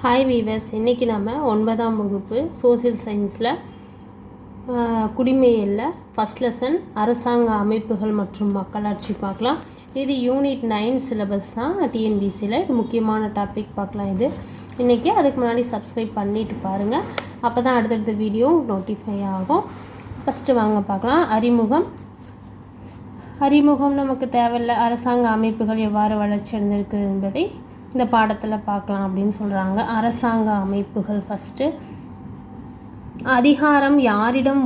Hi viewers, இன்றைக்கி நம்ம 9ஆம் வகுப்பு சோசியல் சயின்ஸில் குடிமையியலில் ஃபஸ்ட் லெசன் அரசாங்க அமைப்புகள் மற்றும் மக்களாட்சி பார்க்கலாம். இது யூனிட் 9 சிலபஸ் தான் டிஎன்பிசியில். இது முக்கியமான டாபிக் பார்க்கலாம். இது இன்றைக்கி அதுக்கு முன்னாடி சப்ஸ்கிரைப் பண்ணிவிட்டு பாருங்கள். அப்போ தான் அடுத்தடுத்த வீடியோ நோட்டிஃபை ஆகும். ஃபஸ்ட்டு வாங்க பார்க்கலாம். அறிமுகம் நமக்கு தேவையில்லை. அரசாங்க அமைப்புகள் எவ்வாறு வளர்ச்சி அடைந்திருக்கு என்பதை இந்த பாடத்தில் பார்க்கலாம் அப்படின்னு சொல்கிறாங்க. அரசாங்க அமைப்புகள் ஃபஸ்ட்டு. அதிகாரம் யாரிடம்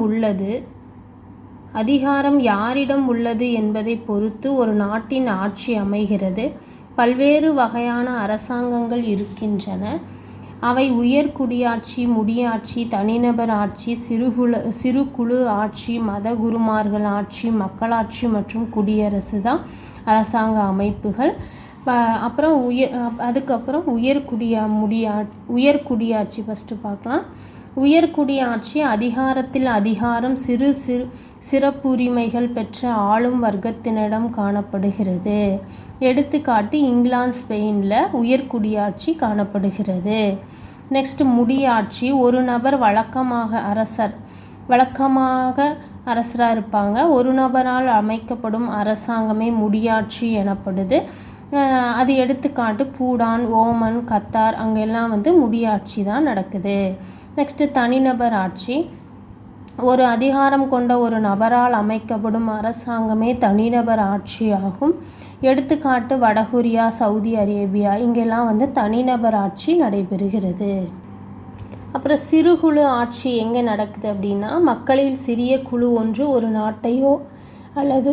உள்ளது என்பதை பொறுத்து ஒரு நாட்டின் ஆட்சி அமைகிறது. பல்வேறு வகையான அரசாங்கங்கள் இருக்கின்றன. அவை உயர் குடியாட்சி, முடியாட்சி, தனிநபர் ஆட்சி, சிறு குழு ஆட்சி, மத குருமார்கள் ஆட்சி, மக்களாட்சி மற்றும் குடியரசு தான் அரசாங்க அமைப்புகள். அப்புறம் அதுக்கப்புறம் உயர்குடியாட்சி ஃபஸ்ட்டு பார்க்கலாம். உயர்குடியாட்சி அதிகாரம் சிறப்புரிமைகள் பெற்ற ஆளும் வர்க்கத்தினிடம் காணப்படுகிறது. எடுத்துக்காட்டு இங்கிலாந்து, ஸ்பெயினில் உயர்குடியாட்சி காணப்படுகிறது. நெக்ஸ்ட் முடியாட்சி. ஒரு நபர் வழக்கமாக அரசராக இருப்பாங்க. ஒரு நபரால் அமைக்கப்படும் அரசாங்கமே முடியாட்சி எனப்படுது. அது எடுத்துக்காட்டு பூடான், ஓமன், கத்தார், அங்கெல்லாம் முடியாட்சி தான் நடக்குது. நெக்ஸ்ட்டு தனிநபர் ஆட்சி. ஒரு அதிகாரம் கொண்ட ஒரு நபரால் அமைக்கப்படும் அரசாங்கமே தனிநபர் ஆட்சி ஆகும். எடுத்துக்காட்டு வடகொரியா, சவுதி அரேபியா, இங்கெல்லாம் தனிநபர் ஆட்சி நடைபெறுகிறது. அப்புறம் சிறுகுழு ஆட்சி எங்கே நடக்குது அப்படின்னா, மக்களில் சிறிய குழு ஒன்று ஒரு நாட்டையோ அல்லது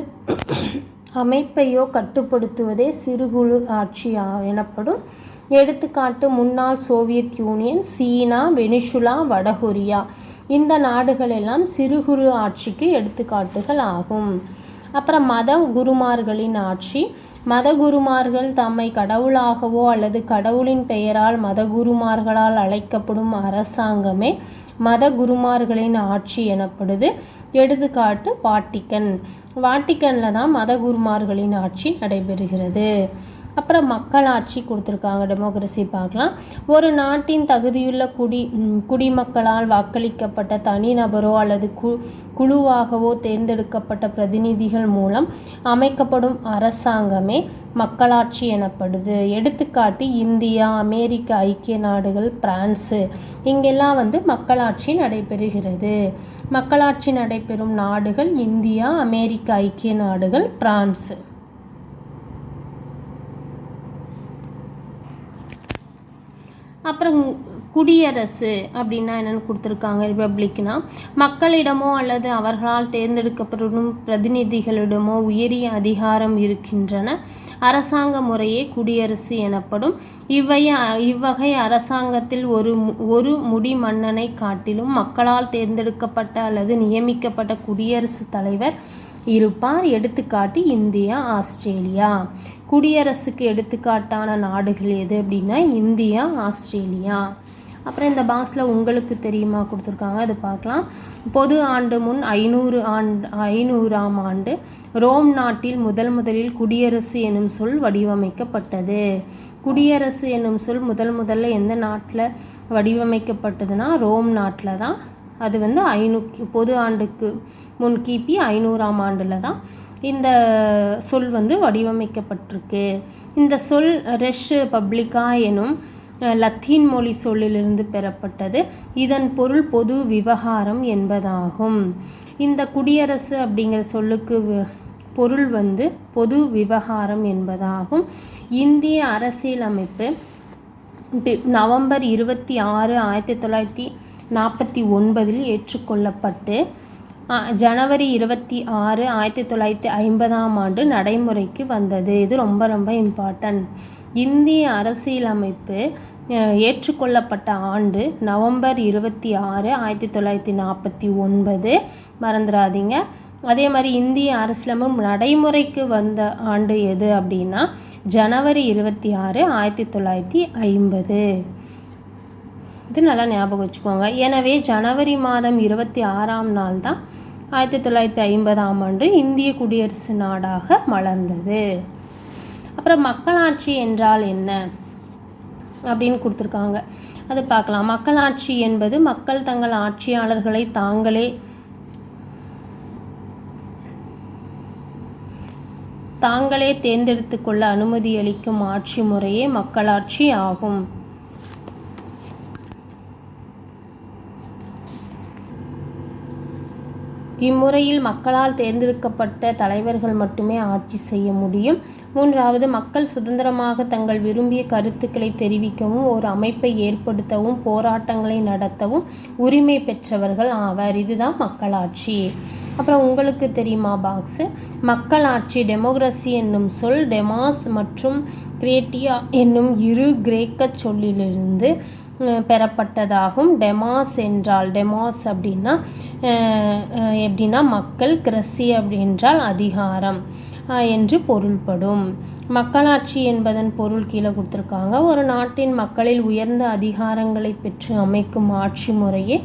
அமைப்பையோ கட்டுப்படுத்துவதே சிறுகுழு ஆட்சி எனப்படும். எடுத்துக்காட்டு முன்னாள் சோவியத் யூனியன், சீனா, வெனிசுலா, வடகொரியா, இந்த நாடுகள் எல்லாம் சிறுகுழு ஆட்சிக்கு எடுத்துக்காட்டுகள் ஆகும். அப்புறம் மத குருமார்களின் ஆட்சி. மத குருமார்கள் தம்மை கடவுளாகவோ அல்லது கடவுளின் பெயரால் மத குருமார்களால் அழைக்கப்படும் அரசாங்கமே மத குருமார்களின் ஆட்சி எனப்படுது. எடுத்துக்காட்டு வாட்டிக்கனில் தான் மத குருமார்களின் ஆட்சி நடைபெறுகிறது. அப்புறம் மக்களாட்சி கொடுத்துருக்காங்க. டெமோக்ரஸி பார்க்கலாம். ஒரு நாட்டின் தகுதியுள்ள குடிமக்களால் வாக்களிக்கப்பட்ட தனிநபரோ அல்லது குழுவாகவோ தேர்ந்தெடுக்கப்பட்ட பிரதிநிதிகள் மூலம் அமைக்கப்படும் அரசாங்கமே மக்களாட்சி எனப்படுது. எடுத்துக்காட்டு இந்தியா, அமெரிக்க ஐக்கிய நாடுகள், பிரான்ஸு, இங்கெல்லாம் மக்களாட்சி நடைபெறுகிறது. மக்களாட்சி நடைபெறும் நாடுகள் இந்தியா, அமெரிக்க ஐக்கிய நாடுகள், பிரான்ஸு. அப்புறம் குடியரசு அப்படின்னா என்னென்னு கொடுத்துருக்காங்க. ரிப்பப்ளிக்னா மக்களிடமோ அல்லது அவர்களால் தேர்ந்தெடுக்கப்படும் பிரதிநிதிகளிடமோ உயரிய அதிகாரம் இருக்கின்றன. அரசாங்க முறையே குடியரசு எனப்படும். இவ்வகை அரசாங்கத்தில் ஒரு முடிமன்னனை காட்டிலும் மக்களால் தேர்ந்தெடுக்கப்பட்ட அல்லது நியமிக்கப்பட்ட குடியரசுத் தலைவர் இருப்பார். எடுத்துக்காட்டு இந்தியா, ஆஸ்திரேலியா. குடியரசுக்கு எடுத்துக்காட்டான நாடுகள் எது அப்படின்னா இந்தியா, ஆஸ்திரேலியா. அப்புறம் இந்த பாக்ஸில் உங்களுக்கு தெரியுமா கொடுத்துருக்காங்க, அது பார்க்கலாம். பொது ஆண்டு முன் 500ஆம் ஆண்டு ரோம் நாட்டில் முதலில் குடியரசு எனும் சொல் வடிவமைக்கப்பட்டது. குடியரசு எனும் சொல் முதல்ல எந்த நாட்டில் வடிவமைக்கப்பட்டதுன்னா ரோம் நாட்டில் தான். அது பொது ஆண்டுக்கு முன் கிபி 500ஆம் ஆண்டில் தான் இந்த சொல் வடிவமைக்கப்பட்டிருக்கு. இந்த சொல் ரெஷ் பப்ளிகா எனும் லத்தீன் மொழி சொல்லிலிருந்து பெறப்பட்டது. இதன் பொருள் பொது விவகாரம் என்பதாகும். இந்த குடியரசு அப்படிங்கிற சொல்லுக்கு பொருள் பொது விவகாரம் என்பதாகும். இந்திய அரசியலமைப்பு நவம்பர் 26, 1949 ஏற்றுக்கொள்ளப்பட்டு ஜனவரி 26, 1950ஆம் ஆண்டு நடைமுறைக்கு வந்தது. இது ரொம்ப இம்பார்ட்டன்ட். இந்திய அரசியலமைப்பு ஏற்றுக்கொள்ளப்பட்ட ஆண்டு நவம்பர் 26, 1949, மறந்துடாதீங்க. அதே மாதிரி இந்திய அரசியலமைப்பு நடைமுறைக்கு வந்த ஆண்டு எது அப்படின்னா ஜனவரி 26, 1950. இது நல்லா ஞாபகம் வச்சுக்கோங்க. எனவே ஜனவரி மாதம் 26ஆம் நாள் தான் 1950ஆம் ஆண்டு இந்திய குடியரசு நாடாக மலர்ந்தது. அப்புறம் மக்களாட்சி என்றால் என்ன? அப்படின்னு கொடுத்துருக்காங்க. அதை பார்க்கலாம். மக்களாட்சி என்பது மக்கள் தங்கள் ஆட்சியாளர்களை தாங்களே தேர்ந்தெடுத்து கொள்ள அனுமதி அளிக்கும் ஆட்சி முறையே மக்களாட்சி ஆகும். இம்முறையில் மக்களால் தேர்ந்தெடுக்கப்பட்ட தலைவர்கள் மட்டுமே ஆட்சி செய்ய முடியும். 3வது, மக்கள் சுதந்திரமாக தங்கள் விரும்பிய கருத்துக்களை தெரிவிக்கவும் ஒரு அமைப்பை ஏற்படுத்தவும் போராட்டங்களை நடத்தவும் உரிமை பெற்றவர்கள் ஆவர். இதுதான் மக்களாட்சி. அப்புறம் உங்களுக்கு தெரியுமா பாக்ஸு, மக்களாட்சி டெமோக்ரஸி என்னும் சொல் டெமாஸ் மற்றும் கிரேட்டியா என்னும் இரு கிரேக்க சொல்லிலிருந்து பெறப்பட்டதாகும். டெமாஸ் அப்படின்னா மக்கள், கிரசி அப்படின்றால் அதிகாரம் என்று பொருள்படும். மக்களாட்சி என்பதன் பொருள் கீழே கொடுத்துருக்காங்க. ஒரு நாட்டின் மக்களில் உயர்ந்த அதிகாரங்களை பெற்று அமைக்கும் ஆட்சி முறையே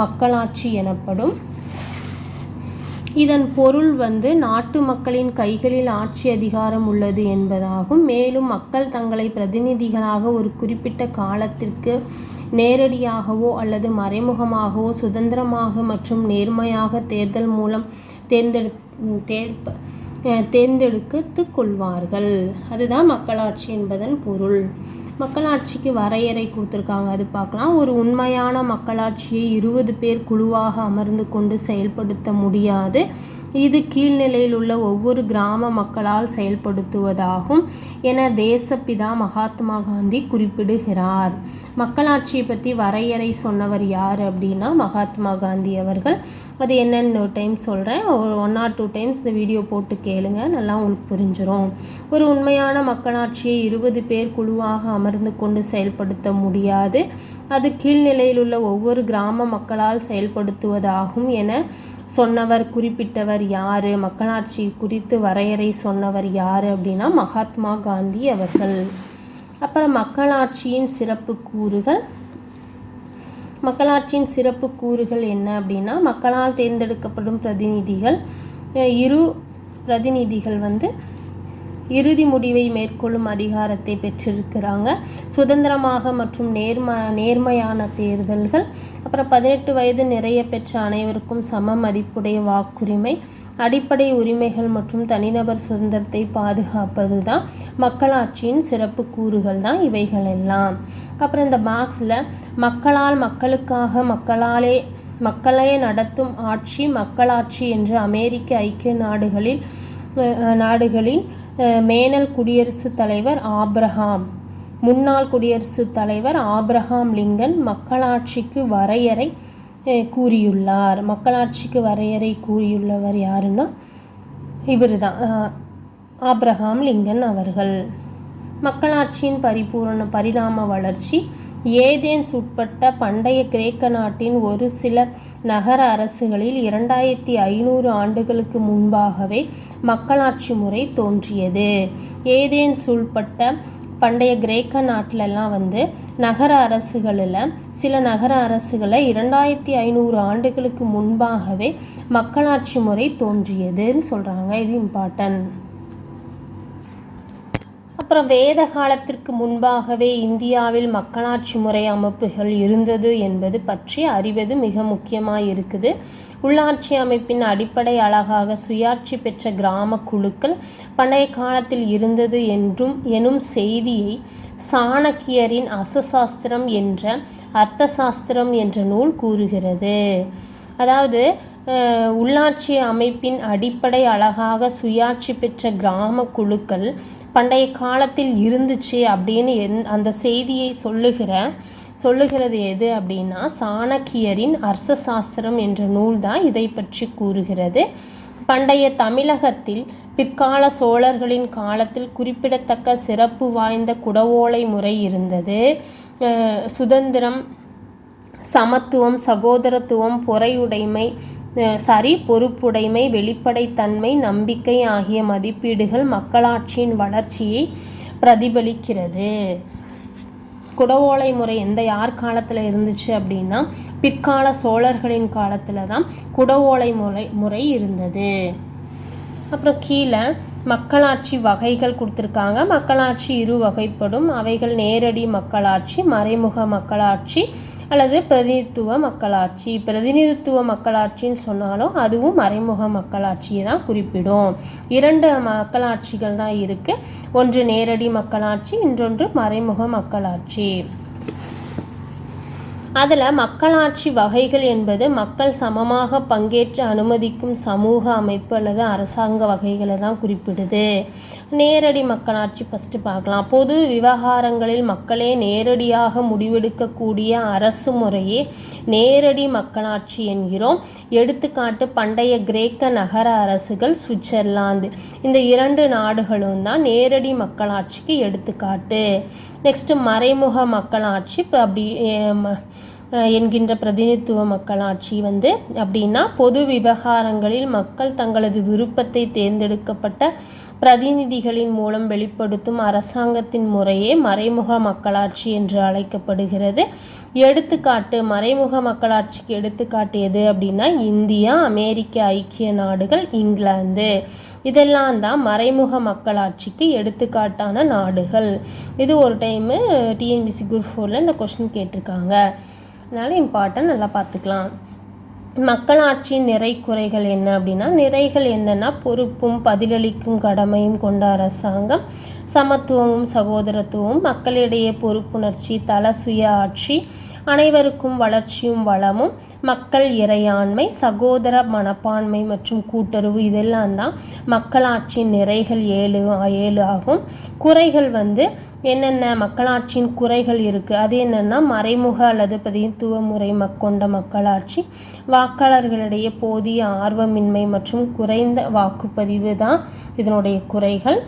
மக்களாட்சி எனப்படும். இதன் பொருள் நாட்டு மக்களின் கைகளில் ஆட்சி அதிகாரம் உள்ளது என்பதாகும். மேலும் மக்கள் தங்களை பிரதிநிதிகளாக ஒரு குறிப்பிட்ட காலத்திற்கு நேரடியாகவோ அல்லது மறைமுகமாகவோ சுதந்திரமாக மற்றும் நேர்மையாக தேர்தல் மூலம் தேர்ந்தெடுத்து கொள்வார்கள். அதுதான் மக்களாட்சி என்பதன் பொருள். மக்களாட்சிக்கு வரையறை கொடுத்துருக்காங்க, அது பார்க்கலாம். ஒரு உண்மையான மக்களாட்சியை 20 பேர் குழுவாக அமர்ந்து கொண்டு செயல்படுத்த முடியாது. இது கீழ்நிலையில் உள்ள ஒவ்வொரு கிராம மக்களால் செயல்படுத்துவதாகும் என தேசப்பிதா மகாத்மா காந்தி குறிப்பிடுகிறார். மக்களாட்சியை பற்றி வரையறை சொன்னவர் யார் அப்படின்னா மகாத்மா காந்தி அவர்கள். அது என்னென்னு ஒரு டைம் சொல்கிறேன், ஒரு 1 or 2 டைம்ஸ் இந்த வீடியோ போட்டு கேளுங்க, நல்லா உங்களுக்கு புரிஞ்சிடும். ஒரு உண்மையான மக்களாட்சியை 20 பேர் குழுவாக அமர்ந்து கொண்டு செயல்படுத்த முடியாது. அது கீழ்நிலையில் உள்ள ஒவ்வொரு கிராம மக்களால் செயல்படுத்துவதாகும் என குறிப்பிட்டவர் யார்? மக்களாட்சி குறித்து வரையறை சொன்னவர் யார் அப்படின்னா மகாத்மா காந்தி அவர்கள். அப்புறம் மக்களாட்சியின் சிறப்பு கூறுகள் என்ன அப்படின்னா, மக்களால் தேர்ந்தெடுக்கப்படும் பிரதிநிதிகள் இறுதி முடிவை மேற்கொள்ளும் அதிகாரத்தை பெற்றிருக்கிறாங்க. சுதந்திரமாக மற்றும் நேர்மையான தேர்தல்கள். அப்புறம் 18 வயது நிறைய பெற்ற அனைவருக்கும் சம மதிப்புடைய வாக்குரிமை, அடிப்படை உரிமைகள் மற்றும் தனிநபர் சுதந்திரத்தை பாதுகாப்பது தான் மக்களாட்சியின் சிறப்பு கூறுகள் தான் இவைகள் எல்லாம். அப்புறம் இந்த பாக்ஸில் மக்களால் மக்களுக்காக மக்களே நடத்தும் ஆட்சி மக்களாட்சி என்று அமெரிக்க ஐக்கிய நாடுகளின் மேனல் குடியரசுத் தலைவர் முன்னாள் குடியரசுத் தலைவர் ஆப்ரஹாம் லிங்கன் மக்களாட்சிக்கு வரையறை கூறியுள்ளவர் யாருன்னா இவர் தான், ஆப்ரஹாம் லிங்கன் அவர்கள். மக்களாட்சியின் பரிணாம வளர்ச்சி. ஏதேன்ஸ் உட்பட்ட பண்டைய கிரேக்க நாட்டின் ஒரு சில நகர அரசுகளில் 2500 ஆண்டுகளுக்கு முன்பாகவே மக்களாட்சி முறை தோன்றியது. ஏதேன்ஸ் உட்பட்ட பண்டைய கிரேக்க நாட்டிலெல்லாம் நகர சில நகர அரசுகளை 2500 ஆண்டுகளுக்கு முன்பாகவே மக்களாட்சி முறை தோன்றியதுன்னு சொல்கிறாங்க. இது இம்பார்ட்டன்ட். அப்புறம் வேத காலத்திற்கு முன்பாகவே இந்தியாவில் மக்களாட்சி முறை அமைப்புகள் இருந்தது என்பது பற்றி அறிவது மிக முக்கியமாக இருக்குது. உள்ளாட்சி அமைப்பின் அடிப்படை அழகாக சுயாட்சி பெற்ற கிராம குழுக்கள் பண்டைய காலத்தில் இருந்தது எனும் செய்தியை சாணக்கியரின் அர்த்தசாஸ்திரம் என்ற நூல் கூறுகிறது. அதாவது உள்ளாட்சி அமைப்பின் அடிப்படை அழகாக சுயாட்சி பெற்ற கிராம குழுக்கள் பண்டைய காலத்தில் இருந்துச்சு அப்படின்னு அந்த செய்தியை சொல்லுகிறது எது அப்படின்னா சாணக்கியரின் அர்த்தசாஸ்திரம் என்ற நூல் தான் இதை பற்றி கூறுகிறது. பண்டைய தமிழகத்தில் பிற்கால சோழர்களின் காலத்தில் குறிப்பிடத்தக்க சிறப்பு வாய்ந்த குடவோலை முறை இருந்தது. சுதந்திரம், சமத்துவம், சகோதரத்துவம், பொறுப்புடைமை, வெளிப்படைத்தன்மை, நம்பிக்கை ஆகிய மதிப்பீடுகள் மக்களாட்சியின் வளர்ச்சியை பிரதிபலிக்கிறது. குடவோலை முறை யார் காலத்தில் இருந்துச்சு அப்படின்னா பிற்கால சோழர்களின் காலத்தில் தான் குடவோலை முறை இருந்தது. அப்புறம் கீழே மக்களாட்சி வகைகள் கொடுத்துருக்காங்க. மக்களாட்சி இரு வகைப்படும். அவைகள் நேரடி மக்களாட்சி, மறைமுக மக்களாட்சி அல்லது பிரதிநிதித்துவ மக்களாட்சி. பிரதிநிதித்துவ மக்களாட்சின்னு சொன்னாலும் அதுவும் மறைமுக மக்களாட்சியை தான் குறிப்பிடும். 2 மக்களாட்சிகள் தான் இருக்குது. ஒன்று நேரடி மக்களாட்சி, இன்னொன்று மறைமுக மக்களாட்சி. அதில் மக்களாட்சி வகைகள் என்பது மக்கள் சமமாக பங்கேற்று அனுமதிக்கும் சமூக அமைப்பு அல்லது அரசாங்க வகைகளை தான் குறிப்பிடுது. நேரடி மக்களாட்சி ஃபஸ்ட்டு பார்க்கலாம். பொது விவகாரங்களில் மக்களே நேரடியாக முடிவெடுக்கக்கூடிய அரசு முறையே நேரடி மக்களாட்சி என்கிறோம். எடுத்துக்காட்டு பண்டைய கிரேக்க நகர அரசுகள், சுவிட்சர்லாந்து. இந்த 2 நாடுகளும் தான் நேரடி மக்களாட்சிக்கு எடுத்துக்காட்டு. நெக்ஸ்ட்டு மறைமுக மக்களாட்சி அப்படி என்கின்ற பிரதிநிதித்துவ மக்களாட்சி அப்படின்னா பொது விவகாரங்களில் மக்கள் தங்களது விருப்பத்தை தேர்ந்தெடுக்கப்பட்ட பிரதிநிதிகளின் மூலம் வெளிப்படுத்தும் அரசாங்கத்தின் முறையே மறைமுக மக்களாட்சி என்று அழைக்கப்படுகிறது. எடுத்துக்காட்டு மறைமுக மக்களாட்சிக்கு எடுத்துக்காட்டு எது அப்படின்னா இந்தியா, அமெரிக்க ஐக்கிய நாடுகள், இங்கிலாந்து. இதெல்லாம் தான் மறைமுக மக்களாட்சிக்கு எடுத்துக்காட்டான நாடுகள். இது ஒரு டைமு டிஎன்பிஎஸ்சி குரூப் 4ல் இந்த கொஸ்டின் கேட்டிருக்காங்க. அதனால் இம்பார்ட்டன்ட், நல்லா பார்த்துக்கலாம். மக்களாட்சியின் நிறை குறைகள் என்ன அப்படின்னா, நிறைகள் என்னென்னா பொறுப்பும் பதிலளிக்கும் கடமையும் கொண்ட அரசாங்கம், சமத்துவமும் சகோதரத்துவமும், மக்களிடையே பொறுப்புணர்ச்சி, தல சுய ஆட்சி, அனைவருக்கும் வளர்ச்சியும் வளமும், மக்கள் இறையாண்மை, சகோதர மனப்பான்மை மற்றும் கூட்டுறவு. இதெல்லாம் தான் மக்களாட்சியின் நிறைகள் 7 ஆகும். குறைகள் என்னென்ன மக்களாட்சியின் குறைகள் இருக்குது. அது என்னென்னா மறைமுக அல்லது பிரதிநிதித்துவ முறை கொண்ட மக்களாட்சி, வாக்காளர்களிடையே போதிய ஆர்வமின்மை மற்றும் குறைந்த வாக்குப்பதிவு தான் இதனுடைய குறைகள்.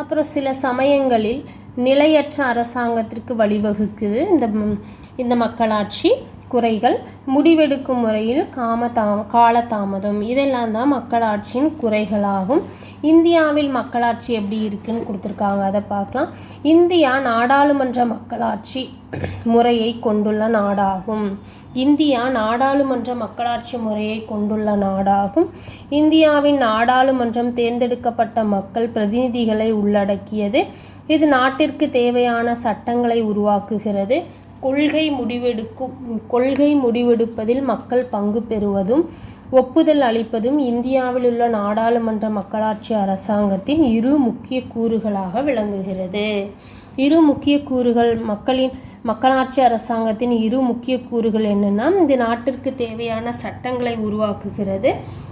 அப்புறம் சில சமயங்களில் நிலையற்ற அரசாங்கத்திற்கு வழிவகுக்குது இந்த மக்களாட்சி. குறைகள் முடிவெடுக்கும் முறையில் காலதாமதம். இதெல்லாம் தான் மக்களாட்சியின் குறைகளாகும். இந்தியாவில் மக்களாட்சி எப்படி இருக்குன்னு கொடுத்துருக்காங்க, அதை பார்க்கலாம். இந்தியா நாடாளுமன்ற மக்களாட்சி முறையை கொண்டுள்ள நாடாகும். இந்தியா நாடாளுமன்ற மக்களாட்சி முறையை கொண்டுள்ள நாடாகும். இந்தியாவின் நாடாளுமன்றம் தேர்ந்தெடுக்கப்பட்ட மக்கள் பிரதிநிதிகளை உள்ளடக்கியது. இது நாட்டிற்கு தேவையான சட்டங்களை உருவாக்குகிறது. கொள்கை முடிவெடுப்பதில் மக்கள் பங்கு பெறுவதும் ஒப்புதல் அளிப்பதும் இந்தியாவில் உள்ள நாடாளுமன்ற மக்களாட்சி அரசாங்கத்தின் 2 முக்கிய கூறுகளாக விளங்குகிறது. 2 முக்கிய கூறுகள் மக்களாட்சி அரசாங்கத்தின் 2 முக்கிய கூறுகள் என்னென்னா, இந்த நாட்டிற்கு தேவையான சட்டங்களை உருவாக்குகிறது,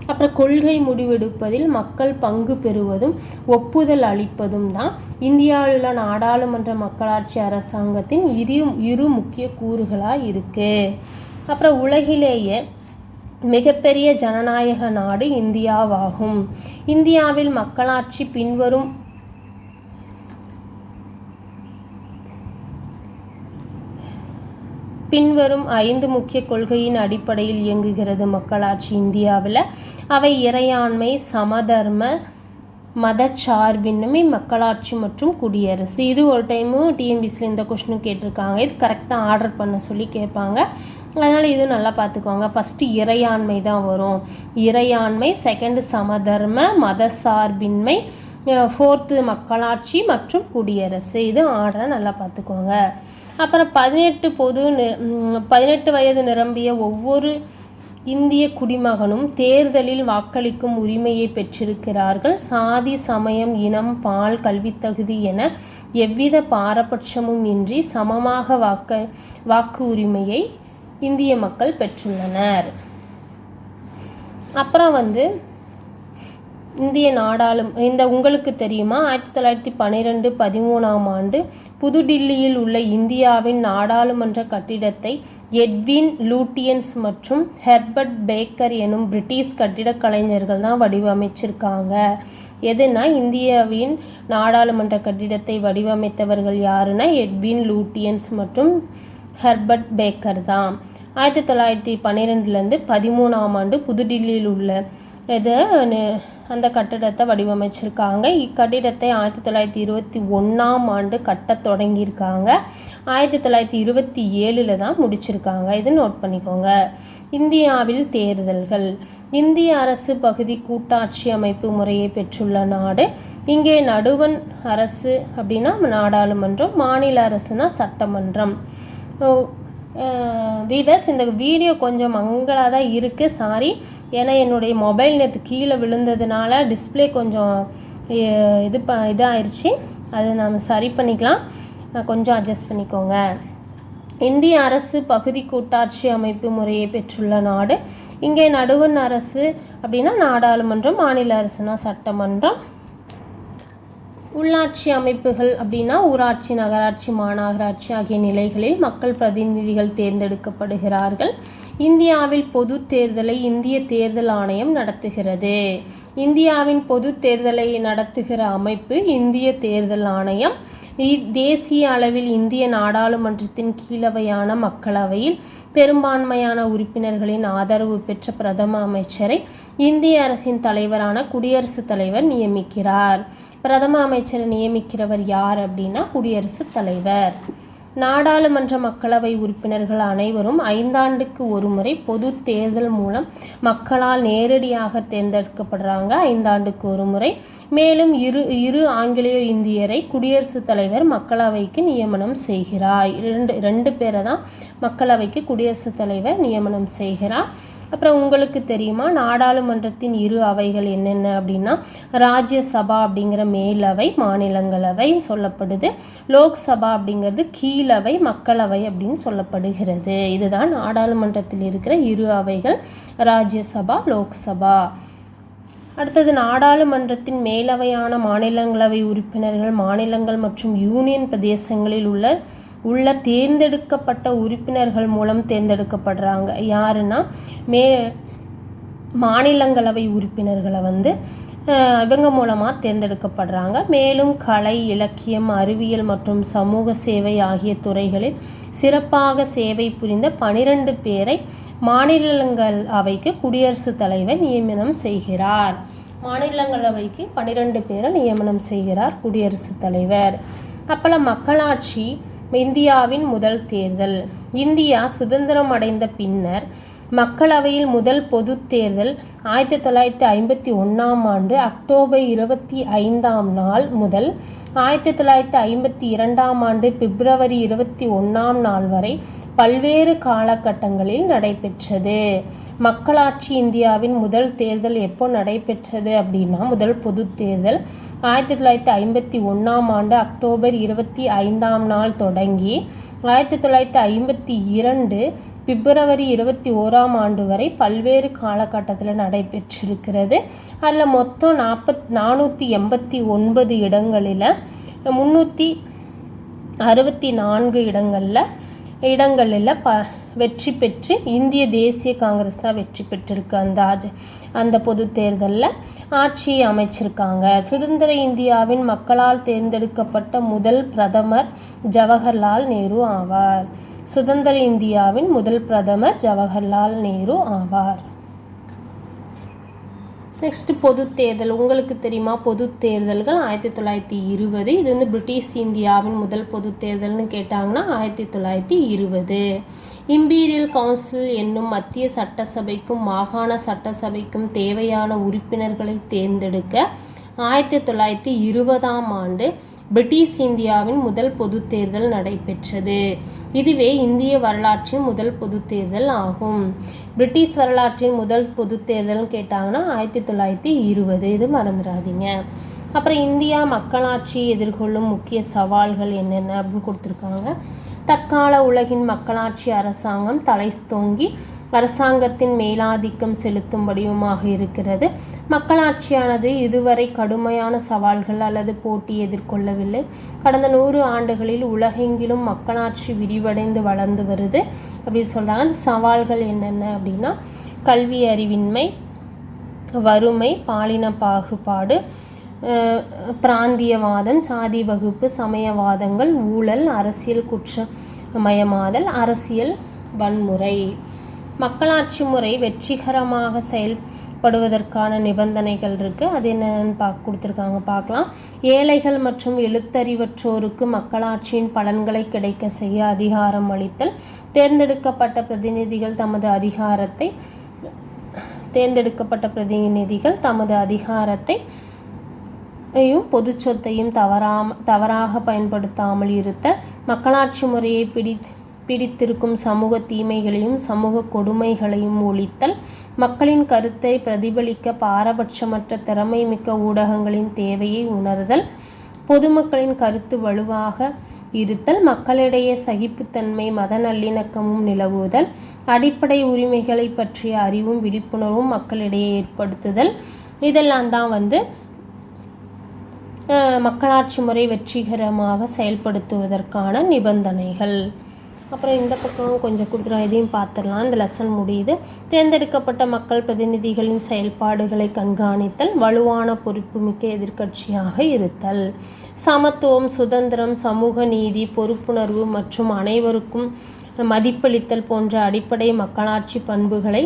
அப்புறம் கொள்கை முடிவெடுப்பதில் மக்கள் பங்கு பெறுவதும் ஒப்புதல் அளிப்பதும் தான் இந்தியாவில் உள்ள நாடாளுமன்ற மக்களாட்சி அரசாங்கத்தின் 2 முக்கிய கூறுகளாக இருக்குது. அப்புறம் உலகிலேயே மிகப்பெரிய ஜனநாயக நாடு இந்தியாவாகும். இந்தியாவில் மக்களாட்சி பின்வரும் பின்வரும் 5 முக்கிய கொள்கையின் அடிப்படையில் இயங்குகிறது மக்களாட்சி இந்தியாவில். அவை இறையாண்மை, சமதர்ம, மதச்சார்பின்மை, மக்களாட்சி மற்றும் குடியரசு. இது ஒரு டைமு டிஎன்பிஎஸ்சியில் இந்த கொஸ்டினும் கேட்டிருக்காங்க. இது கரெக்டாக ஆர்டர் பண்ண சொல்லி கேட்பாங்க. அதனால் இது நல்லா பார்த்துக்கோங்க. ஃபஸ்ட்டு இறையாண்மை தான் வரும். இறையாண்மை, செகண்டு சமதர்ம, மதசார்பின்மை, 4th மக்களாட்சி மற்றும் குடியரசு. இது ஆர்டரை நல்லா பார்த்துக்கோங்க. அப்புறம் 18 வயது நிரம்பிய ஒவ்வொரு இந்திய குடிமகனும் தேர்தலில் வாக்களிக்கும் உரிமையை பெற்றிருக்கிறார்கள். சாதி, சமயம், இனம், பால், கல்வித்தகுதி என எவ்வித பாரபட்சமும் இன்றி சமமாக வாக்கு உரிமையை இந்திய மக்கள் பெற்றுள்ளனர். அப்புறம் இந்திய உங்களுக்கு தெரியுமா, 1913ஆம் ஆண்டு புதுடில்லியில் உள்ள இந்தியாவின் நாடாளுமன்ற கட்டிடத்தை எட்வின் லூட்டியன்ஸ் மற்றும் ஹெர்பர்ட் பேக்கர் எனும் பிரிட்டிஷ் கட்டிடக் கலைஞர்கள் தான் வடிவமைச்சிருக்காங்க. எதுனா இந்தியாவின் நாடாளுமன்ற கட்டிடத்தை வடிவமைத்தவர்கள் யாருன்னா எட்வின் லூட்டியன்ஸ் மற்றும் ஹெர்பர்ட் பேக்கர் தான். 1912 13ஆம் ஆண்டு புதுடில்லியில் உள்ள அந்த கட்டிடத்தை வடிவமைச்சிருக்காங்க. இக்கட்டிடத்தை 1921ஆம் ஆண்டு கட்டத் தொடங்கியிருக்காங்க. 1927 தான் முடிச்சிருக்காங்க. இது நோட் பண்ணிக்கோங்க. இந்தியாவில் தேர்தல்கள் இந்திய அரசு பகுதி கூட்டாட்சி அமைப்பு முறையை பெற்றுள்ள நாடு. இங்கே நடுவண் அரசு அப்படின்னா நாடாளுமன்றம், மாநில அரசுனா சட்டமன்றம். வீவர்ஸ், இந்த வீடியோ கொஞ்சம் மங்களாக தான் இருக்குது, சாரி. ஏன்னா என்னுடைய மொபைல் நேற்று கீழே விழுந்ததுனால டிஸ்பிளே கொஞ்சம் இதாகிடுச்சு. அதை நாம் சரி பண்ணிக்கலாம், கொஞ்சம் அட்ஜஸ்ட் பண்ணிக்கோங்க. இந்திய அரசு பகுதி கூட்டாட்சி அமைப்பு முறையை பெற்றுள்ள நாடு. இங்கே நடுவண் அரசு அப்படின்னா நாடாளுமன்றம், மாநில அரசுனா சட்டமன்றம். உள்ளாட்சி அமைப்புகள் அப்படின்னா ஊராட்சி, நகராட்சி, மாநகராட்சி ஆகிய நிலைகளில் மக்கள் பிரதிநிதிகள் தேர்ந்தெடுக்கப்படுகிறார்கள். இந்தியாவில் பொது தேர்தலை இந்திய தேர்தல் ஆணையம் நடத்துகிறது. இந்தியாவின் பொது தேர்தலை நடத்துகிற அமைப்பு இந்திய தேர்தல் ஆணையம். தேசிய அளவில் இந்திய நாடாளுமன்றத்தின் கீழவையான மக்களவையில் பெரும்பான்மையான உறுப்பினர்களின் ஆதரவு பெற்ற பிரதம அமைச்சரை இந்திய அரசின் தலைவரான குடியரசுத் தலைவர் நியமிக்கிறார். பிரதம அமைச்சரை நியமிக்கிறவர் யார் அப்படின்னா குடியரசுத் தலைவர். நாடாளுமன்ற மக்களவை உறுப்பினர்கள் அனைவரும் 5 ஆண்டுக்கு ஒரு முறை பொது தேர்தல் மூலம் மக்களால் நேரடியாக தேர்ந்தெடுக்கப்படுறாங்க, 5 ஆண்டுக்கு ஒரு முறை. மேலும் இரு ஆங்கிலேய இந்தியரை குடியரசுத் தலைவர் மக்களவைக்கு நியமனம் செய்கிறார். ரெண்டு பேரை தான் மக்களவைக்கு குடியரசுத் தலைவர் நியமனம் செய்கிறார். அப்புறம் உங்களுக்கு தெரியுமா, நாடாளுமன்றத்தின் இரு அவைகள் என்னென்ன அப்படின்னா ராஜ்யசபா அப்படிங்கிற மேலவை, மாநிலங்களவை சொல்லப்படுது. லோக்சபா அப்படிங்கிறது கீழவை, மக்களவை அப்படின்னு சொல்லப்படுகிறது. இதுதான் நாடாளுமன்றத்தில் இருக்கிற இரு அவைகள், ராஜ்யசபா, லோக்சபா. அடுத்தது, நாடாளுமன்றத்தின் மேலவையான மாநிலங்களவை உறுப்பினர்கள் மாநிலங்கள் மற்றும் யூனியன் பிரதேசங்களில் உள்ள தேர்ந்தெடுக்கப்பட்ட உறுப்பினர்கள் மூலம் தேர்ந்தெடுக்கப்படுறாங்க. யாருன்னா மாநிலங்களவை உறுப்பினர்களை இவங்க மூலமாக தேர்ந்தெடுக்கப்படுறாங்க. மேலும் கலை, இலக்கியம், அறிவியல் மற்றும் சமூக சேவை ஆகிய துறைகளில் சிறப்பாக சேவை புரிந்த 12 பேரை மாநிலங்களவைக்கு குடியரசுத் தலைவர் நியமனம் செய்கிறார். மாநிலங்களவைக்கு 12 பேரை நியமனம் செய்கிறார் குடியரசுத் தலைவர். அப்போல்லாம் மக்களாட்சி இந்தியாவின் முதல் தேர்தல். இந்தியா சுதந்திரம் அடைந்த பின்னர் மக்களவையில் முதல் பொது தேர்தல் 1951ஆம் ஆண்டு அக்டோபர் 25ஆம் நாள் முதல் 1952ஆம் ஆண்டு பிப்ரவரி 21ஆம் நாள் வரை பல்வேறு காலகட்டங்களில் நடைபெற்றது. மக்களாட்சி இந்தியாவின் முதல் தேர்தல் எப்போ நடைபெற்றது அப்படின்னா, முதல் பொது தேர்தல் 1951ஆம் ஆண்டு அக்டோபர் 25ஆம் நாள் தொடங்கி 1952 பிப்ரவரி 21ஆம் ஆண்டு வரை பல்வேறு காலகட்டத்தில் நடைபெற்றிருக்கிறது. அதில் மொத்தம் 489 இடங்களில் 364 இடங்களில் வெற்றி பெற்று இந்திய தேசிய காங்கிரஸ் தான் வெற்றி பெற்றிருக்கு. அந்த பொது தேர்தலில் ஆட்சியை அமைச்சிருக்காங்க. சுதந்திர இந்தியாவின் மக்களால் தேர்ந்தெடுக்கப்பட்ட முதல் பிரதமர் ஜவஹர்லால் நேரு ஆவார். சுதந்திர இந்தியாவின் முதல் பிரதமர் ஜவஹர்லால் நேரு ஆவார். நெக்ஸ்ட், பொது தேர்தல். உங்களுக்கு தெரியுமா, பொது தேர்தல்கள் 1920. இது பிரிட்டிஷ் இந்தியாவின் முதல் பொது தேர்தல்னு கேட்டாங்கன்னா 1920. இம்பீரியல் கவுன்சில் என்னும் மத்திய சட்டசபைக்கும் மாகாண சட்டசபைக்கும் தேவையான உறுப்பினர்களை தேர்ந்தெடுக்க 1920ஆம் ஆண்டு பிரிட்டிஷ் இந்தியாவின் முதல் பொது தேர்தல் நடைபெற்றது. இதுவே இந்திய வரலாற்றின் முதல் பொது தேர்தல் ஆகும். பிரிட்டிஷ் வரலாற்றின் முதல் பொது தேர்தல்னு கேட்டாங்கன்னா 1920. இது மறந்துடாதீங்க. அப்புறம் இந்தியா மக்களாட்சி எதிர்கொள்ளும் முக்கிய சவால்கள் என்னென்ன அப்படின்னு கொடுத்துருக்காங்க. தற்கால உலகின் மக்களாட்சி அரசாங்கம் தலைத்தோங்கி அரசாங்கத்தின் மேலாதிக்கம் செலுத்தும் வடிவமாக இருக்கிறது. மக்களாட்சியானது இதுவரை கடுமையான சவால்கள் அல்லது போட்டி எதிர்கொள்ளவில்லை. கடந்த 100 ஆண்டுகளில் உலகெங்கிலும் மக்களாட்சி விரிவடைந்து வளர்ந்து வருது அப்படின்னு சொல்கிறாங்க. அந்த சவால்கள் என்னென்ன அப்படின்னா, கல்வி அறிவின்மை, வறுமை, பாலின பாகுபாடு, பிராந்தியவாதம், சாதி வகுப்பு, சமயவாதங்கள், ஊழல், அரசியல் குற்றமயமாதல், அரசியல் வன்முறை. மக்களாட்சி முறை வெற்றிகரமாக செயல்படுவதற்கான நிபந்தனைகள் இருக்குது. அது என்னென்னு கொடுத்துருக்காங்க, பார்க்கலாம். ஏழைகள் மற்றும் எழுத்தறிவற்றோருக்கு மக்களாட்சியின் பலன்களை கிடைக்க செய்ய அதிகாரம் அளித்தல். தேர்ந்தெடுக்கப்பட்ட பிரதிநிதிகள் தமது அதிகாரத்தை தேர்ந்தெடுக்கப்பட்ட பிரதிநிதிகள் தமது அதிகாரத்தை பொது சொத்தையும் தவறாக பயன்படுத்தாமல் இருத்தல், மக்களாட்சி முறையை பிடித்திருக்கும் சமூக தீமைகளையும் சமூக கொடுமைகளையும் ஒழித்தல், மக்களின் கருத்தை பிரதிபலிக்க பாரபட்சமற்ற திறமை மிக்க ஊடகங்களின் தேவையை உணர்தல், பொதுமக்களின் கருத்து வலுவாக இருத்தல், மக்களிடையே சகிப்புத்தன்மை மத நல்லிணக்கமும் நிலவுதல், அடிப்படை உரிமைகளை பற்றிய அறிவும் விழிப்புணர்வும் மக்களிடையே ஏற்படுத்துதல், இதெல்லாம் தான் மக்களாட்சி முறை வெற்றிகரமாக செயல்படுத்துவதற்கான நிபந்தனைகள். அப்புறம் இந்த பக்கம் கொஞ்சம் கொடுத்துருவோம், இதையும் பார்த்துடலாம். இந்த லெசன் முடியுது. தேர்ந்தெடுக்கப்பட்ட மக்கள் பிரதிநிதிகளின் செயல்பாடுகளை கண்காணித்தல், வலுவான பொறுப்புமிக்க எதிர்க்கட்சியாக இருத்தல், சமத்துவம், சுதந்திரம், சமூக நீதி, பொறுப்புணர்வு மற்றும் அனைவருக்கும் மதிப்பளித்தல் போன்ற அடிப்படை மக்களாட்சி பண்புகளை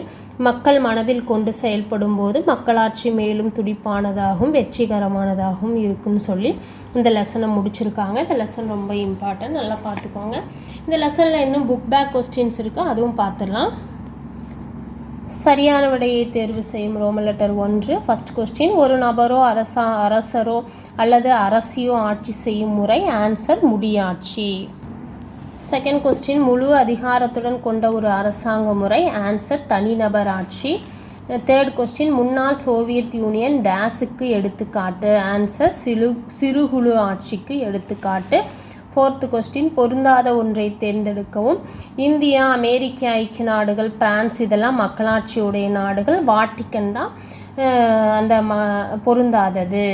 மக்கள் மனதில் கொண்டு செயல்படும் போது மக்களாட்சி மேலும் துடிப்பானதாகவும் வெற்றிகரமானதாகவும் இருக்குன்னு சொல்லி இந்த லெசனை முடிச்சிருக்காங்க. இந்த லெசன் ரொம்ப இம்பார்ட்டன்ட், நல்லா பார்த்துக்கோங்க. இந்த லெசனில் இன்னும் புக் பேக் கொஸ்டின்ஸ் இருக்குது, அதுவும் பார்த்துடலாம். சரியான விடையை தேர்வு செய்யும். Roman letter 1. ஃபர்ஸ்ட் கொஸ்டின், ஒரு நபரோ அரசரோ அல்லது அரசியோ ஆட்சி செய்யும் முறை. ஆன்சர் முடியாட்சி. செகண்ட் கொஸ்டின், முழு அதிகாரத்துடன் கொண்ட ஒரு அரசாங்க முறை. ஆன்சர் தனிநபர் ஆட்சி. தேர்ட் கொஸ்டின், முன்னாள் சோவியத் யூனியன் டேஸுக்கு எடுத்துக்காட்டு. ஆன்சர் சிறுகுழு ஆட்சிக்கு எடுத்துக்காட்டு. ஃபோர்த்து கொஸ்டின், பொருந்தாத ஒன்றை தேர்ந்தெடுக்கவும். இந்தியா, அமெரிக்க ஐக்கிய நாடுகள், பிரான்ஸ் இதெல்லாம் மக்களாட்சியுடைய நாடுகள். வாட்டிக்கன் தான் அந்த பொருந்தாதது.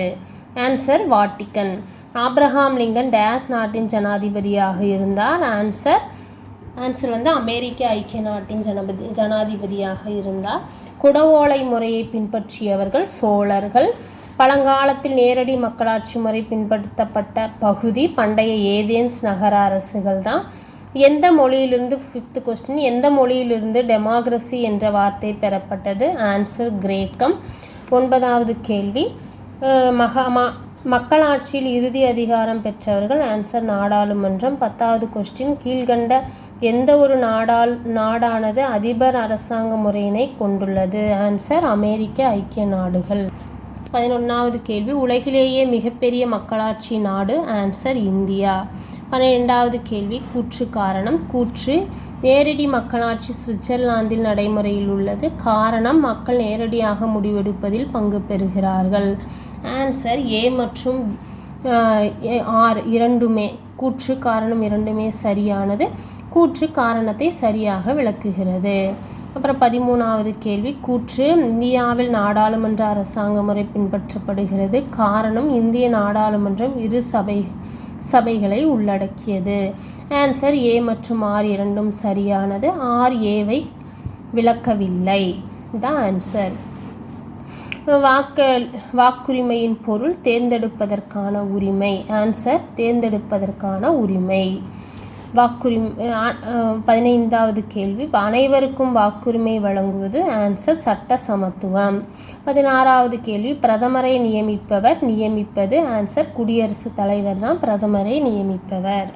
Answer Vatican. ஆப்ரஹாம் லிங்கன் டேஸ் நாட்டின் ஜனாதிபதியாக இருந்தார். ஆன்சர் அமெரிக்க ஐக்கிய நாட்டின் ஜனாதிபதியாக இருந்தார். குடவோலை முறையை பின்பற்றியவர்கள் சோழர்கள். பழங்காலத்தில் நேரடி மக்களாட்சி முறை பின்பற்றப்பட்ட பகுதி பண்டைய ஏதேன்ஸ் நகர அரசுகள் தான். எந்த மொழியிலிருந்து, ஃபிஃப்த் கொஸ்டின், எந்த மொழியிலிருந்து டெமோக்ரஸி என்ற வார்த்தை பெறப்பட்டது. ஆன்சர் கிரேக்கம். 9வது கேள்வி, மக்களாட்சியில் இறுதி அதிகாரம் பெற்றவர்கள். ஆன்சர் நாடாளுமன்றம். 10வது கொஸ்டின், கீழ்கண்ட எந்த ஒரு நாடானது அதிபர் அரசாங்க முறையினை கொண்டுள்ளது. ஆன்சர் அமெரிக்க ஐக்கிய நாடுகள். 11வது கேள்வி, உலகிலேயே மிகப்பெரிய மக்களாட்சி நாடு. Answer India. 12வது கேள்வி, கூற்று காரணம். கூற்று, நேரடி மக்களாட்சி சுவிட்சர்லாந்தில் நடைமுறையில் உள்ளது. காரணம், மக்கள் நேரடியாக முடிவெடுப்பதில் பங்கு பெறுகிறார்கள். ஆன்சர் ஏ மற்றும் ஆர் இரண்டுமே, கூற்று காரணம் இரண்டுமே சரியானது. கூற்று காரணத்தை சரியாக விளக்குகிறது. அப்புறம் 13வது கேள்வி, கூற்று, இந்தியாவில் நாடாளுமன்ற அரசாங்க முறை பின்பற்றப்படுகிறது. காரணம், இந்திய நாடாளுமன்றம் இரு சபைகளை உள்ளடக்கியது. ஆன்சர் ஏ மற்றும் ஆர் இரண்டும் சரியானது. ஆர் ஏவை விளக்கவில்லை. இதுதான் ஆன்சர். வாக்குரிமையின் பொருள் தேர்ந்தெடுப்பதற்கான உரிமை. ஆன்சர் தேர்ந்தெடுப்பதற்கான உரிமை. 15வது கேள்வி, அனைவருக்கும் வாக்குரிமை வழங்குவது. ஆன்சர் சட்ட சமத்துவம். 16வது கேள்வி, பிரதமரை நியமிப்பது. ஆன்சர் குடியரசுத் தலைவர் தான் பிரதமரை நியமிப்பவர்.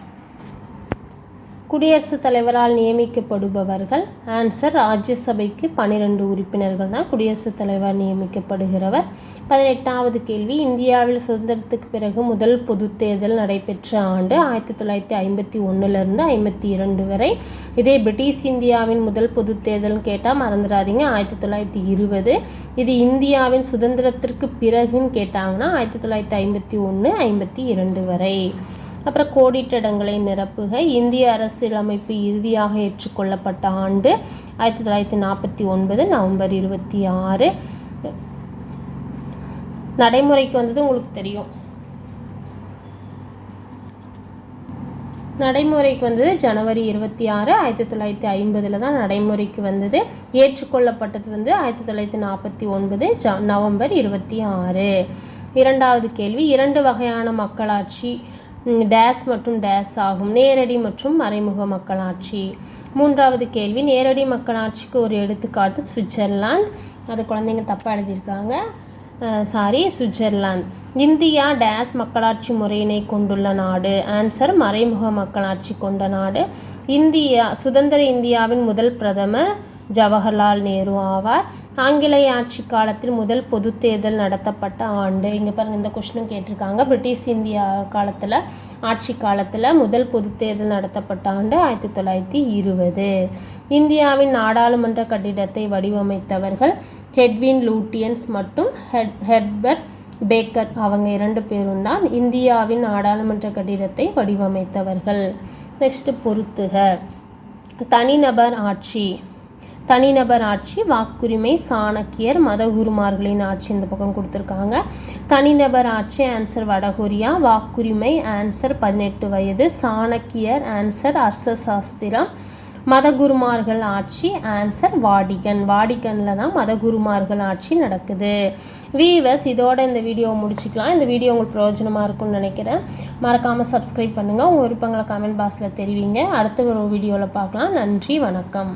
குடியரசுத் தலைவரால் நியமிக்கப்படுபவர்கள். ஆன்சர் ராஜ்யசபைக்கு 12 உறுப்பினர்கள் தான் குடியரசுத் தலைவர் நியமிக்கப்படுகிறவர். 18வது கேள்வி, இந்தியாவில் சுதந்திரத்துக்கு பிறகு முதல் பொது தேர்தல் நடைபெற்ற ஆண்டு. 1951லேருந்து 52 வரை. இதே பிரிட்டிஷ் இந்தியாவின் முதல் பொது தேர்தல்னு கேட்டால் மறந்துடாதீங்க, 1920. இது இந்தியாவின் சுதந்திரத்திற்கு பிறகுன்னு கேட்டாங்கன்னா 1951, 52 வரை. அப்புறம் கோடிட்ட இடங்களை நிரப்புக. இந்திய அரசியலமைப்பு இறுதியாக ஏற்றுக்கொள்ளப்பட்ட ஆண்டு 1949 நவம்பர் 26. நடைமுறைக்கு வந்தது உங்களுக்கு தெரியும். நடைமுறைக்கு வந்தது ஜனவரி 26, 1950 தான் நடைமுறைக்கு வந்தது. ஏற்றுக்கொள்ளப்பட்டது 1949 நவம்பர் 26. 2வது கேள்வி, 2 வகையான மக்களாட்சி டேஸ் மற்றும் டேஸ் ஆகும். நேரடி மற்றும் மறைமுக மக்களாட்சி. 3வது கேள்வி, நேரடி மக்களாட்சிக்கு ஒரு எடுத்துக்காட்டு சுவிட்சர்லாந்து. அது குழந்தைங்க தப்பாக எழுதியிருக்காங்க, சுவிட்சர்லாந்து. இந்தியா டேஸ் மக்களாட்சி முறையினை கொண்டுள்ள நாடு. ஆன்சர் மறைமுக மக்களாட்சி கொண்ட நாடு. சுதந்திர இந்தியாவின் முதல் பிரதமர் ஜவஹர்லால் நேரு ஆவார். ஆங்கிலேய ஆட்சி காலத்தில் முதல் பொது தேர்தல் நடத்தப்பட்ட ஆண்டு. இங்கே பாருங்கள், இந்த கொஸ்டினும் கேட்டிருக்காங்க. பிரிட்டிஷ் இந்தியா காலத்தில் ஆட்சி காலத்தில் முதல் பொது தேர்தல் நடத்தப்பட்ட ஆண்டு 1920. இந்தியாவின் நாடாளுமன்ற கட்டிடத்தை வடிவமைத்தவர்கள் எட்வின் லூட்டியன்ஸ் மற்றும் ஹெர்பர்ட் பேக்கர். அவங்க 2 பேரும் தான் இந்தியாவின் நாடாளுமன்ற கட்டிடத்தை வடிவமைத்தவர்கள். நெக்ஸ்ட் பொறுத்துக. தனிநபர் ஆட்சி. தனிநபர் ஆட்சி, வாக்குரிமை, சாணக்கியர், மதகுருமார்களின் ஆட்சி இந்த பக்கம் கொடுத்துருக்காங்க. தனிநபர் ஆட்சி ஆன்சர் வடகொரியா, வாக்குரிமை ஆன்சர் 18 வயது, சாணக்கியர் ஆன்சர் அர்த்தசாஸ்திரம், மதகுருமார்கள் ஆட்சி ஆன்சர் வாடிகன். வாடிகனில் தான் மதகுருமார்கள் ஆட்சி நடக்குது. வீவர்ஸ், இதோட இந்த வீடியோவை முடிச்சுக்கலாம். இந்த வீடியோ உங்களுக்கு பிரயோஜனமாக இருக்கும்னு நினைக்கிறேன். மறக்காமல் சப்ஸ்கிரைப் பண்ணுங்கள். உங்கள் விருப்பங்களை கமெண்ட் பாக்ஸில் தெரிவிங்க. அடுத்த ஒரு வீடியோவில் பார்க்கலாம். நன்றி, வணக்கம்.